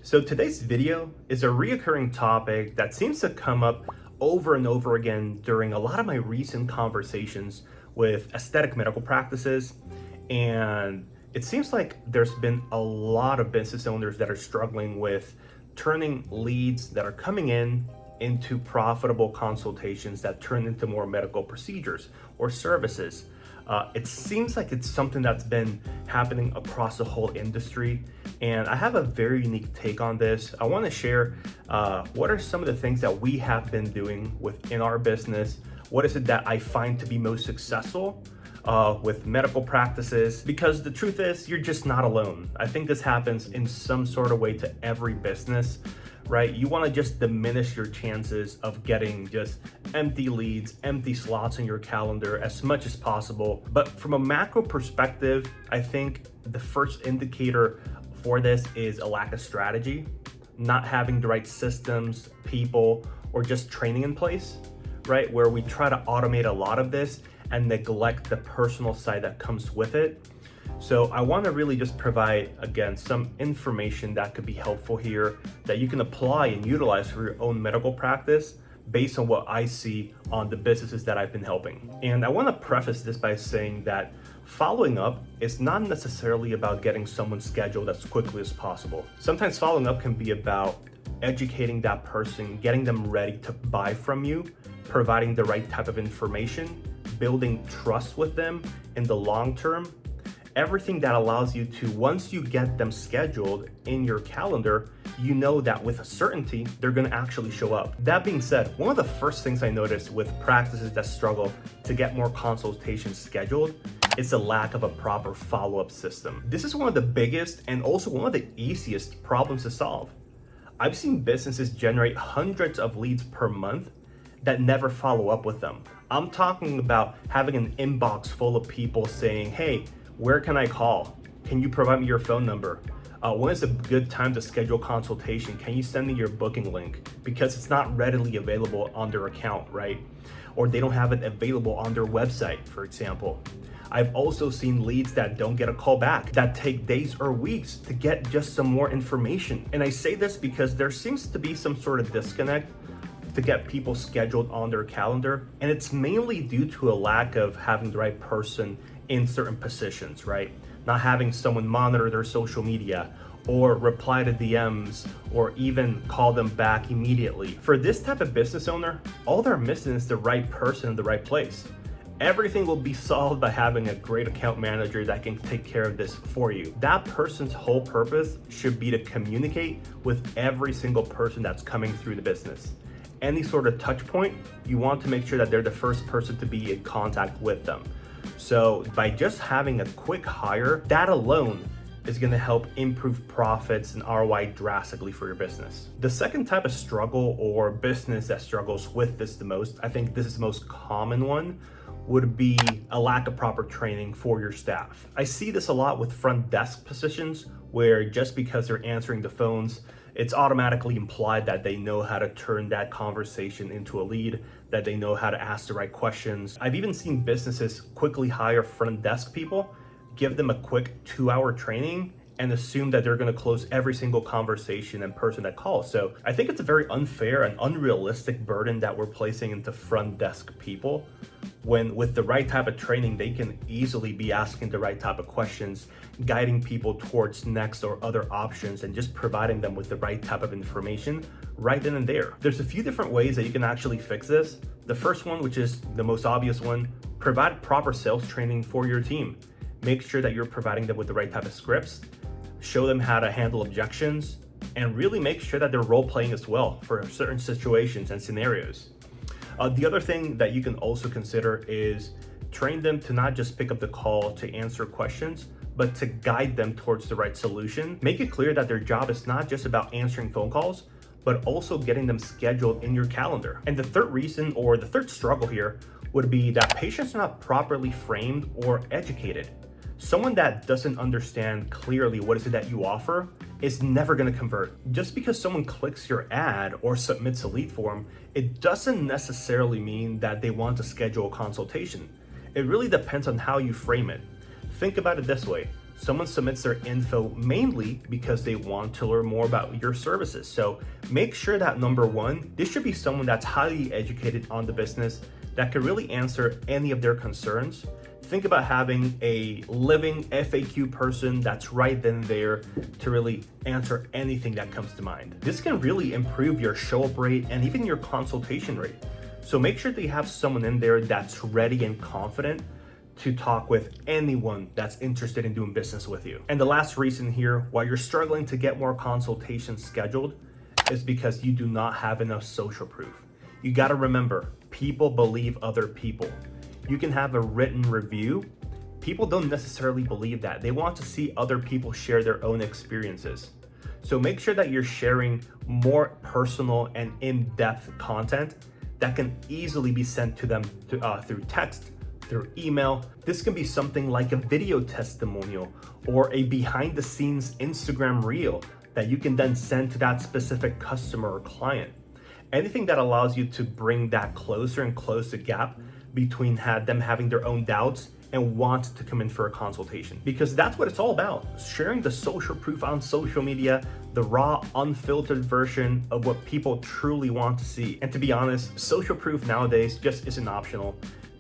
So today's video is a reoccurring topic that seems to come up over and over again during a lot of my recent conversations with aesthetic medical practices. And it seems like there's been a lot of business owners that are struggling with turning leads that are coming in into profitable consultations that turn into more medical procedures or services. It seems like it's something that's been happening across the whole industry, and I have a very unique take on this. I want to share what are some of the things that we have been doing within our business. What is it that I find to be most successful with medical practices? Because the truth is, you're just not alone. I think this happens in some sort of way to every business, right? You want to just diminish your chances of getting just empty leads, empty slots in your calendar as much as possible. But from a macro perspective, I think the first indicator for this is a lack of strategy, not having the right systems, people, or just training in place, right? Where we try to automate a lot of this and neglect the personal side that comes with it. So I want to really just provide, again, some information that could be helpful here that you can apply and utilize for your own medical practice based on what I see on the businesses that I've been helping. And I want to preface this by saying that following up is not necessarily about getting someone scheduled as quickly as possible. Sometimes following up can be about educating that person, getting them ready to buy from you, providing the right type of information, building trust with them in the long term. Everything that allows you to, once you get them scheduled in your calendar, you know that with certainty, they're gonna actually show up. That being said, one of the first things I noticed with practices that struggle to get more consultations scheduled is the lack of a proper follow-up system. This is one of the biggest and also one of the easiest problems to solve. I've seen businesses generate hundreds of leads per month that never follow up with them. I'm talking about having an inbox full of people saying, hey, where can I call? Can you provide me your phone number? When is a good time to schedule consultation? Can you send me your booking link? Because it's not readily available on their account, right? Or they don't have it available on their website, for example. I've also seen leads that don't get a call back, that take days or weeks to get just some more information. And I say this because there seems to be some sort of disconnect to get people scheduled on their calendar. And it's mainly due to a lack of having the right person in certain positions, right? Not having someone monitor their social media or reply to DMs or even call them back immediately. For this type of business owner, all they're missing is the right person in the right place. Everything will be solved by having a great account manager that can take care of this for you. That person's whole purpose should be to communicate with every single person that's coming through the business. Any sort of touch point, you want to make sure that they're the first person to be in contact with them. So by just having a quick hire, that alone is going to help improve profits and ROI drastically for your business. The second type of struggle or business that struggles with this the most, I think this is the most common one, would be a lack of proper training for your staff. I see this a lot with front desk positions where just because they're answering the phones, it's automatically implied that they know how to turn that conversation into a lead, that they know how to ask the right questions. I've even seen businesses quickly hire front desk people, give them a quick 2-hour training, and assume that they're gonna close every single conversation and person that calls. So I think it's a very unfair and unrealistic burden that we're placing into front desk people, when with the right type of training, they can easily be asking the right type of questions, guiding people towards next or other options, and just providing them with the right type of information right then and there. There's a few different ways that you can actually fix this. The first one, which is the most obvious one, provide proper sales training for your team. Make sure that you're providing them with the right type of scripts, show them how to handle objections, and really make sure that they're role playing as well for certain situations and scenarios. The other thing that you can also consider is train them to not just pick up the call to answer questions, but to guide them towards the right solution. Make it clear that their job is not just about answering phone calls, but also getting them scheduled in your calendar. And the third reason, or the third struggle here, would be that patients are not properly framed or educated. Someone that doesn't understand clearly what is it that you offer is never going to convert. Just because someone clicks your ad or submits a lead form, it doesn't necessarily mean that they want to schedule a consultation. It really depends on how you frame it. Think about it this way. Someone submits their info mainly because they want to learn more about your services. So make sure that number one, this should be someone that's highly educated on the business that can really answer any of their concerns. Think about having a living FAQ person that's right then and there to really answer anything that comes to mind. This can really improve your show-up rate and even your consultation rate. So make sure that you have someone in there that's ready and confident to talk with anyone that's interested in doing business with you. And the last reason here why you're struggling to get more consultations scheduled is because you do not have enough social proof. You got to remember, people believe other people. You can have a written review. People don't necessarily believe that. They want to see other people share their own experiences. So make sure that you're sharing more personal and in-depth content that can easily be sent to them through text, through email. This can be something like a video testimonial or a behind the scenes Instagram reel that you can then send to that specific customer or client. Anything that allows you to bring that closer and close the gap between them having their own doubts and want to come in for a consultation. Because that's what it's all about, sharing the social proof on social media, the raw, unfiltered version of what people truly want to see. And to be honest, social proof nowadays just isn't optional.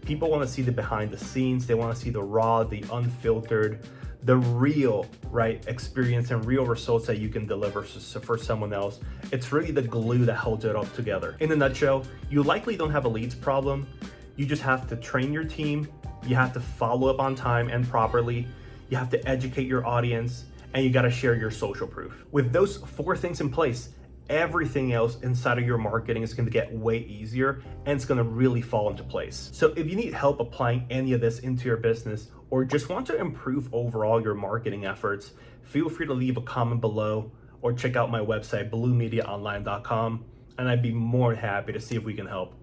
People want to see the behind the scenes, they want to see the raw, the unfiltered, the real, right, experience and real results that you can deliver for someone else. It's really the glue that holds it all together. In a nutshell, you likely don't have a leads problem. You just have to train your team, you have to follow up on time and properly, you have to educate your audience, and you got to share your social proof. With those 4 things in place, everything else inside of your marketing is going to get way easier and it's going to really fall into place. So if you need help applying any of this into your business or just want to improve overall your marketing efforts, feel free to leave a comment below or check out my website, bluemediaonline.com, and I'd be more than happy to see if we can help.